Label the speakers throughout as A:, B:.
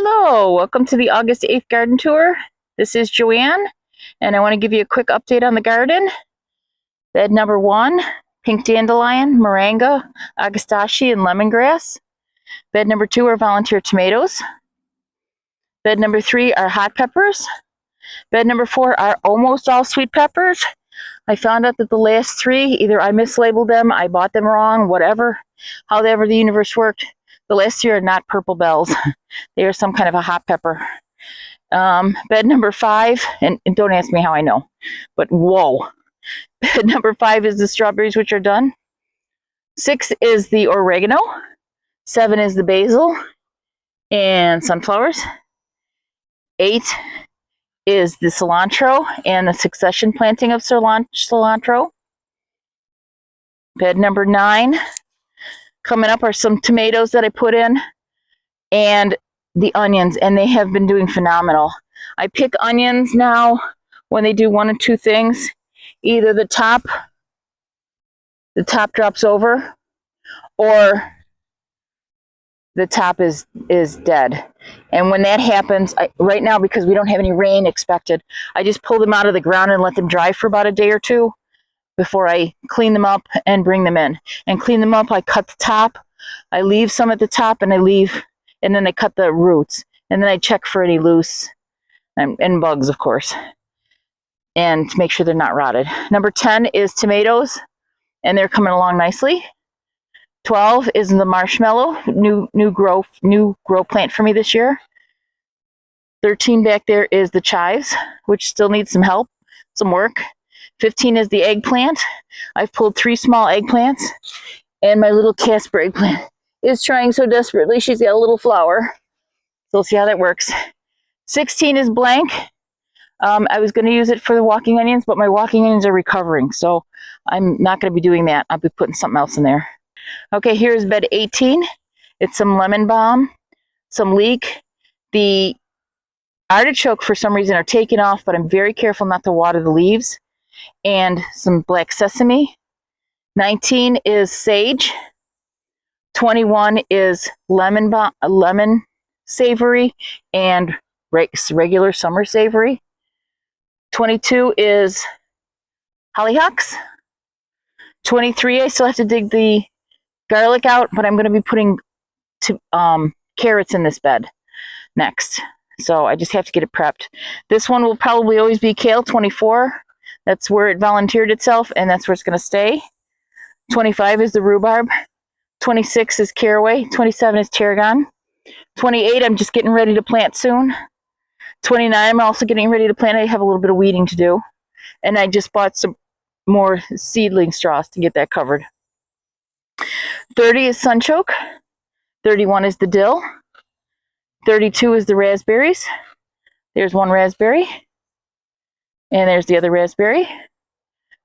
A: Hello, welcome to the August 8th garden tour. This is Joanne, and I want to give you a quick update on the garden. Bed number 1, pink dandelion, moringa, agastache, and lemongrass. Bed number 2 are volunteer tomatoes. Bed number 3 are hot peppers. Bed number 4 are almost all sweet peppers. I found out that the last 3, either I mislabeled them, I bought them wrong, whatever, however the universe worked. The last 3 are not purple bells. They are some kind of a hot pepper. Bed number 5, and don't ask me how I know, but whoa. Bed number 5 is the strawberries, which are done. 6 is the oregano. 7 is the basil and sunflowers. 8 is the cilantro and the succession planting of cilantro. Bed number 9. Coming up are some tomatoes that I put in and the onions, and they have been doing phenomenal. I pick onions now when they do one of two things. Either the top drops over, or the top is dead. And when that happens, right now, because we don't have any rain expected, I just pull them out of the ground and let them dry for about a day or two before I clean them up and bring them in. And clean them up, I cut the top, I leave some at the top, and then I cut the roots. And then I check for any loose and bugs, of course, and to make sure they're not rotted. Number 10 is tomatoes, and they're coming along nicely. 12 is the marshmallow, new grow plant for me this year. 13 back there is the chives, which still needs some help, some work. 15 is the eggplant. I've pulled 3 small eggplants, and my little Casper eggplant is trying so desperately. She's got a little flower, so we'll see how that works. 16 is blank. I was going to use it for the walking onions, but my walking onions are recovering, so I'm not going to be doing that. I'll be putting something else in there. Okay, here's bed 18. It's some lemon balm, some leek. The artichoke, for some reason, are taking off, but I'm very careful not to water the leaves. And some black sesame. 19 is sage. 21 is lemon savory and regular summer savory. 22 is hollyhocks. 23, I still have to dig the garlic out, but I'm going to be putting carrots in this bed next. So I just have to get it prepped. This one will probably always be kale. 24. That's where it volunteered itself, and that's where it's going to stay. 25 is the rhubarb. 26 is caraway. 27 is tarragon. 28, I'm just getting ready to plant soon. 29, I'm also getting ready to plant. I have a little bit of weeding to do. And I just bought some more seedling straws to get that covered. 30 is sunchoke. 31 is the dill. 32 is the raspberries. There's one raspberry. And there's the other raspberry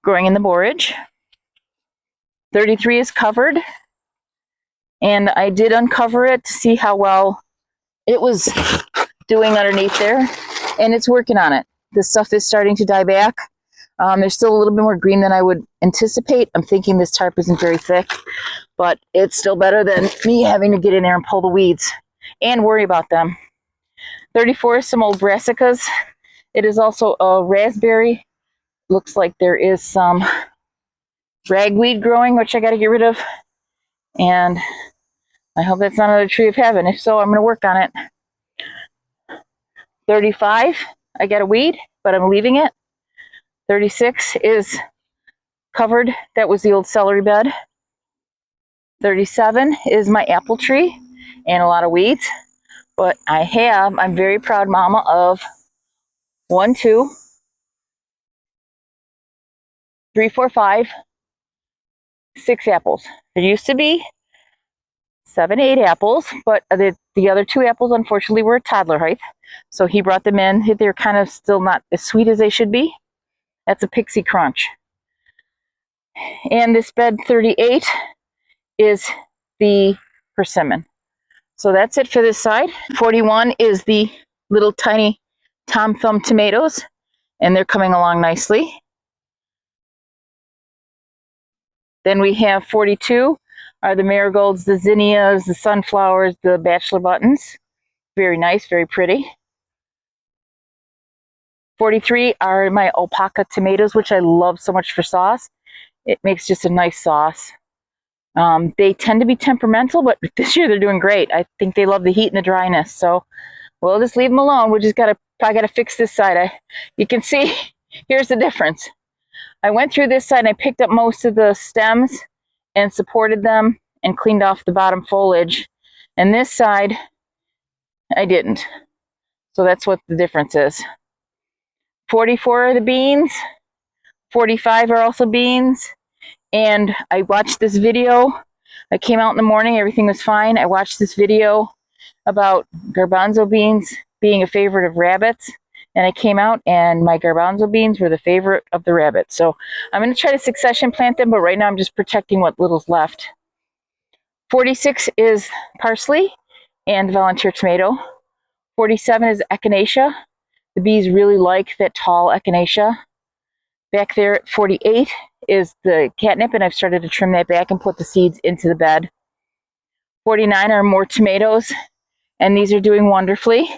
A: growing in the borage. 33 is covered. And I did uncover it to see how well it was doing underneath there. And it's working on it. The stuff is starting to die back. There's still a little bit more green than I would anticipate. I'm thinking this tarp isn't very thick, but it's still better than me having to get in there and pull the weeds and worry about them. 34 is some old brassicas. It is also a raspberry. Looks like there is some ragweed growing, which I got to get rid of. And I hope that's not another tree of heaven. If so, I'm going to work on it. 35, I got a weed, but I'm leaving it. 36 is covered. That was the old celery bed. 37 is my apple tree and a lot of weeds. But I'm very proud mama of 1, 2, 3, 4, 5, 6 apples. There used to be 7, 8 apples, but the other 2 apples, unfortunately, were toddler height. So he brought them in. They're kind of still not as sweet as they should be. That's a Pixie Crunch. And this bed 38 is the persimmon. So that's it for this side. 41 is the little tiny Tom Thumb tomatoes, and they're coming along nicely. Then we have 42 are the marigolds, the zinnias, the sunflowers, the bachelor buttons. Very nice, very pretty. 43 are my alpaca tomatoes, which I love so much for sauce. It makes just a nice sauce. They tend to be temperamental, but this year they're doing great. I think they love the heat and the dryness, so we'll just leave them alone. We just I gotta fix this side. You can see, here's the difference. I went through this side and I picked up most of the stems and supported them and cleaned off the bottom foliage. And this side, I didn't. So that's what the difference is. 44 are the beans. 45 are also beans. And I watched this video. I came out in the morning, everything was fine. I watched this video about garbanzo beans being a favorite of rabbits. And I came out and my garbanzo beans were the favorite of the rabbits. So I'm going to try to succession plant them, but right now I'm just protecting what little's left. 46 is parsley and volunteer tomato. 47 is echinacea. The bees really like that tall echinacea. Back there at 48 is the catnip, and I've started to trim that back and put the seeds into the bed. 49 are more tomatoes, and these are doing wonderfully.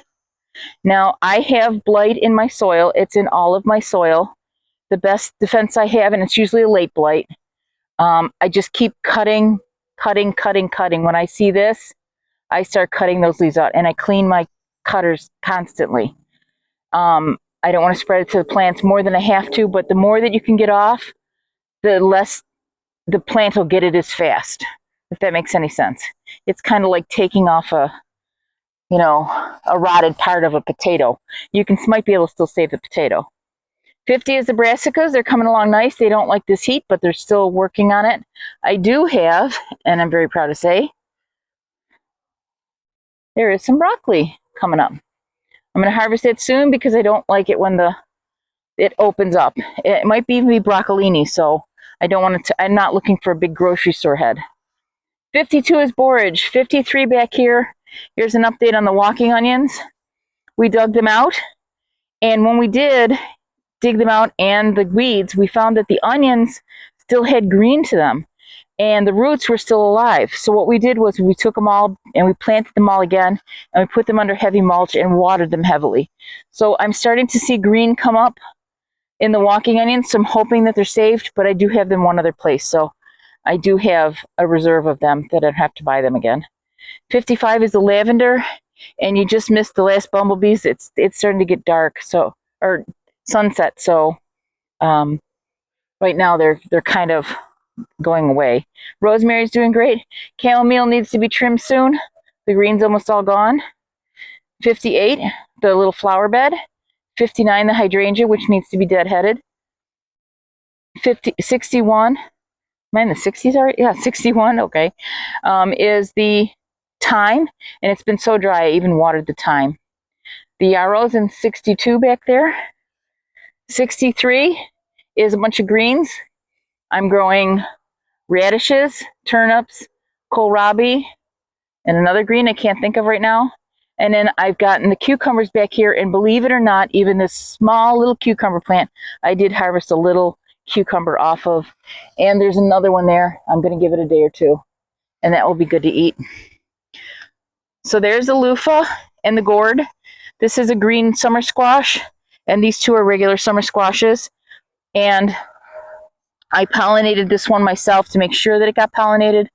A: Now, I have blight in my soil. It's in all of my soil. The best defense I have, and it's usually a late blight, I just keep cutting. When I see this, I start cutting those leaves out, and I clean my cutters constantly. I don't want to spread it to the plants more than I have to, but the more that you can get off, the less the plant will get it as fast, if that makes any sense. It's kind of like taking off a rotted part of a potato. You might be able to still save the potato. 50 is the brassicas. They're coming along nice. They don't like this heat, but they're still working on it. I do have, and I'm very proud to say, there is some broccoli coming up. I'm going to harvest it soon because I don't like it when it opens up. It might even be broccolini, so I don't want it to. I'm not looking for a big grocery store head. 52 is borage. 53 back here. Here's an update on the walking onions. We dug them out, and when we did dig them out and the weeds, we found that the onions still had green to them, and the roots were still alive. So what we did was we took them all and we planted them all again, and we put them under heavy mulch and watered them heavily. So I'm starting to see green come up in the walking onions, so I'm hoping that they're saved, but I do have them one other place. So I do have a reserve of them that I don't have to buy them again. 55 is the lavender, and you just missed the last bumblebees. It's starting to get dark, or sunset. So right now they're kind of going away. Rosemary's doing great. Chamomile needs to be trimmed soon. The green's almost all gone. 58, the little flower bed. 59, the hydrangea, which needs to be deadheaded. 61, am I in the 60s already? Yeah, 61, okay, is the thyme, and it's been so dry I even watered the thyme. The yarrow's in 62 back there. 63 is a bunch of greens. I'm growing radishes, turnips, kohlrabi, and another green I can't think of right now. And then I've gotten the cucumbers back here, and believe it or not, even this small little cucumber plant, I did harvest a little cucumber off of. And there's another one there. I'm going to give it a day or two, and that will be good to eat. So there's the loofah and the gourd. This is a green summer squash, and these two are regular summer squashes. And I pollinated this one myself to make sure that it got pollinated.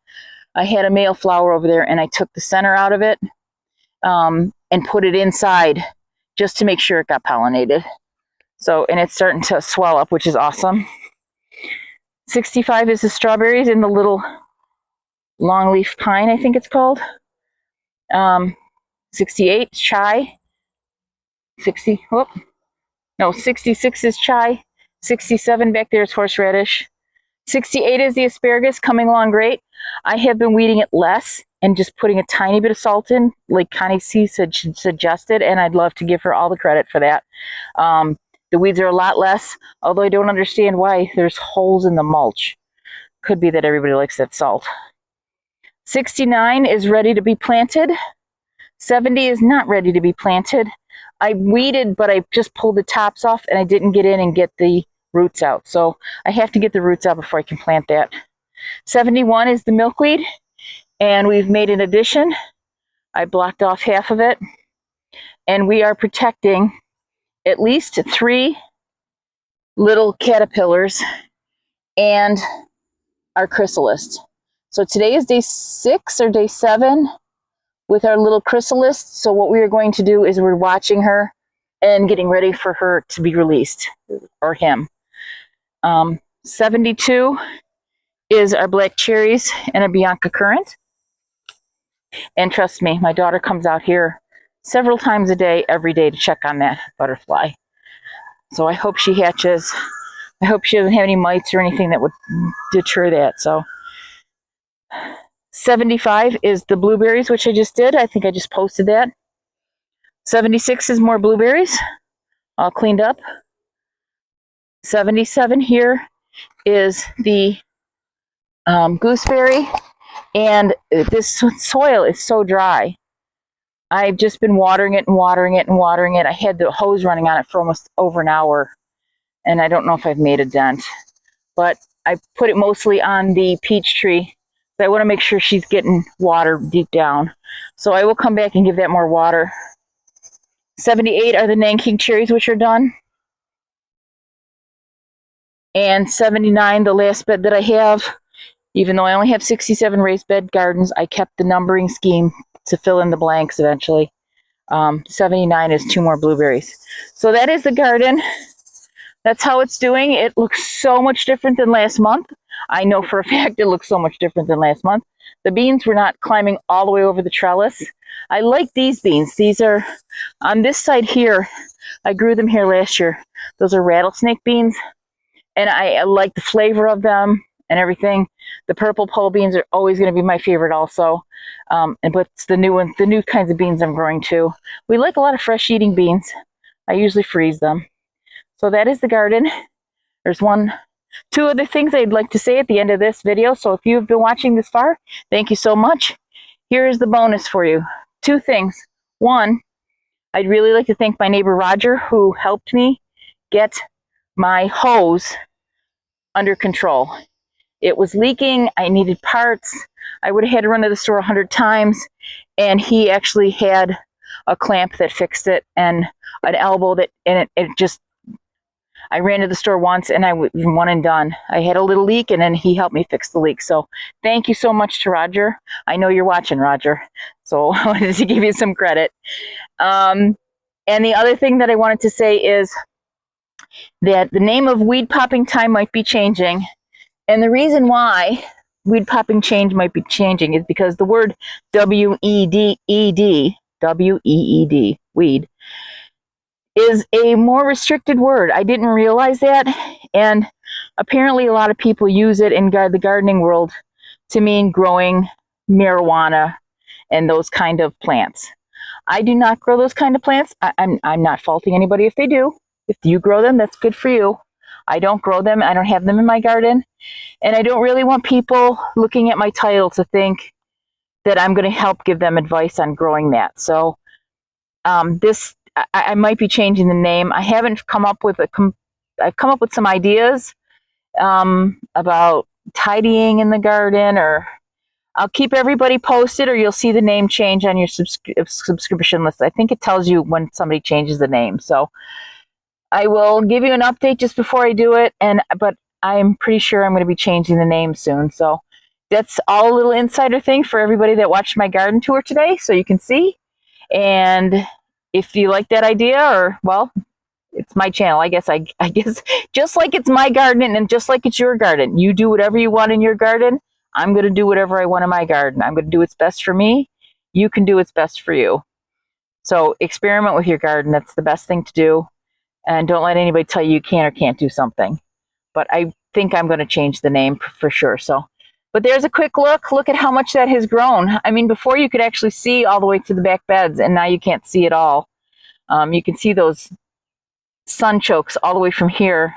A: I had a male flower over there, and I took the center out of it and put it inside just to make sure it got pollinated. So, and it's starting to swell up, which is awesome. 65 is the strawberries in the little longleaf pine, I think it's called. 68 is chai. 66 is chai. 67 back there is horseradish. 68 is the asparagus, coming along great. I have been weeding it less and just putting a tiny bit of salt in, like Connie C suggested, and I'd love to give her all the credit for that. The weeds are a lot less, although I don't understand why there's holes in the mulch. Could be that everybody likes that salt. 69 is ready to be planted. 70 is not ready to be planted. I weeded, but I just pulled the tops off, and I didn't get in and get the roots out. So I have to get the roots out before I can plant that. 71 is the milkweed, and we've made an addition. I blocked off half of it. And we are protecting at least 3 little caterpillars and our chrysalis. So today is day 6 or day 7 with our little chrysalis. So what we are going to do is we're watching her and getting ready for her to be released, or him. 72 is our black cherries and a Bianca currant. And trust me, my daughter comes out here several times a day, every day, to check on that butterfly. So I hope she hatches. I hope she doesn't have any mites or anything that would deter that. So 75 is the blueberries, which I just did. I think I just posted that. 76 is more blueberries, all cleaned up. 77 here is the gooseberry. And this soil is so dry. I've just been watering it and watering it and watering it. I had the hose running on it for almost over an hour, and I don't know if I've made a dent. But I put it mostly on the peach tree. So I want to make sure she's getting water deep down. So I will come back and give that more water. 78 are the Nanking cherries, which are done. And 79, the last bed that I have. Even though I only have 67 raised bed gardens, I kept the numbering scheme to fill in the blanks eventually. 79 is 2 more blueberries. So that is the garden. That's how it's doing. It looks so much different than last month. I know for a fact it looks so much different than last month. The beans were not climbing all the way over the trellis. I like these beans. These are on this side here. I grew them here last year. Those are rattlesnake beans. And I like the flavor of them and everything. The purple pole beans are always going to be my favorite also. But it's the new kinds of beans I'm growing too. We like a lot of fresh eating beans. I usually freeze them. So that is the garden. There's 2 other things I'd like to say at the end of this video. So if you've been watching this far, thank you so much. Here is the bonus for you. 2 things. 1, I'd really like to thank my neighbor Roger, who helped me get my hose under control. It was leaking. I needed parts. I would have had to run to the store 100 times. And he actually had a clamp that fixed it and an elbow that, and it just, I ran to the store once and I one and done. I had a little leak and then he helped me fix the leak. So thank you so much to Roger. I know you're watching, Roger. So I wanted to give you some credit. And the other thing that I wanted to say is that the name of Weed Popping Time might be changing. And the reason why weed popping change might be changing is because the word W-E-E-D, weed, is a more restricted word. I didn't realize that. And apparently a lot of people use it in the gardening world to mean growing marijuana and those kind of plants. I do not grow those kind of plants. I'm not faulting anybody if they do. If you grow them, that's good for you. I don't grow them. I don't have them in my garden. And I don't really want people looking at my title to think that I'm going to help give them advice on growing that. So I might be changing the name. I haven't come up with I've come up with some ideas about tidying in the garden, or I'll keep everybody posted, or you'll see the name change on your subscription list. I think it tells you when somebody changes the name. So I will give you an update just before I do it, but I'm pretty sure I'm going to be changing the name soon. So that's all a little insider thing for everybody that watched my garden tour today, so you can see. And if you like that idea, or, well, it's my channel. I guess just like it's my garden and just like it's your garden, you do whatever you want in your garden. I'm going to do whatever I want in my garden. I'm going to do what's best for me. You can do what's best for you. So experiment with your garden. That's the best thing to do. And don't let anybody tell you can or can't do something. But I think I'm going to change the name for sure. So, but there's a quick look. Look at how much that has grown. I mean, before you could actually see all the way to the back beds, and now you can't see it all. You can see those sunchokes all the way from here.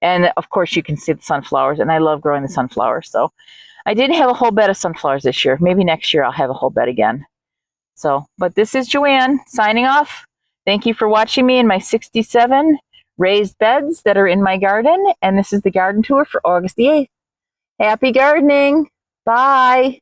A: And of course you can see the sunflowers, and I love growing the sunflowers. So I didn't have a whole bed of sunflowers this year. Maybe next year I'll have a whole bed again. So, but this is Joanne signing off. Thank you for watching me in my 67 raised beds that are in my garden. And this is the garden tour for August the 8th. Happy gardening. Bye.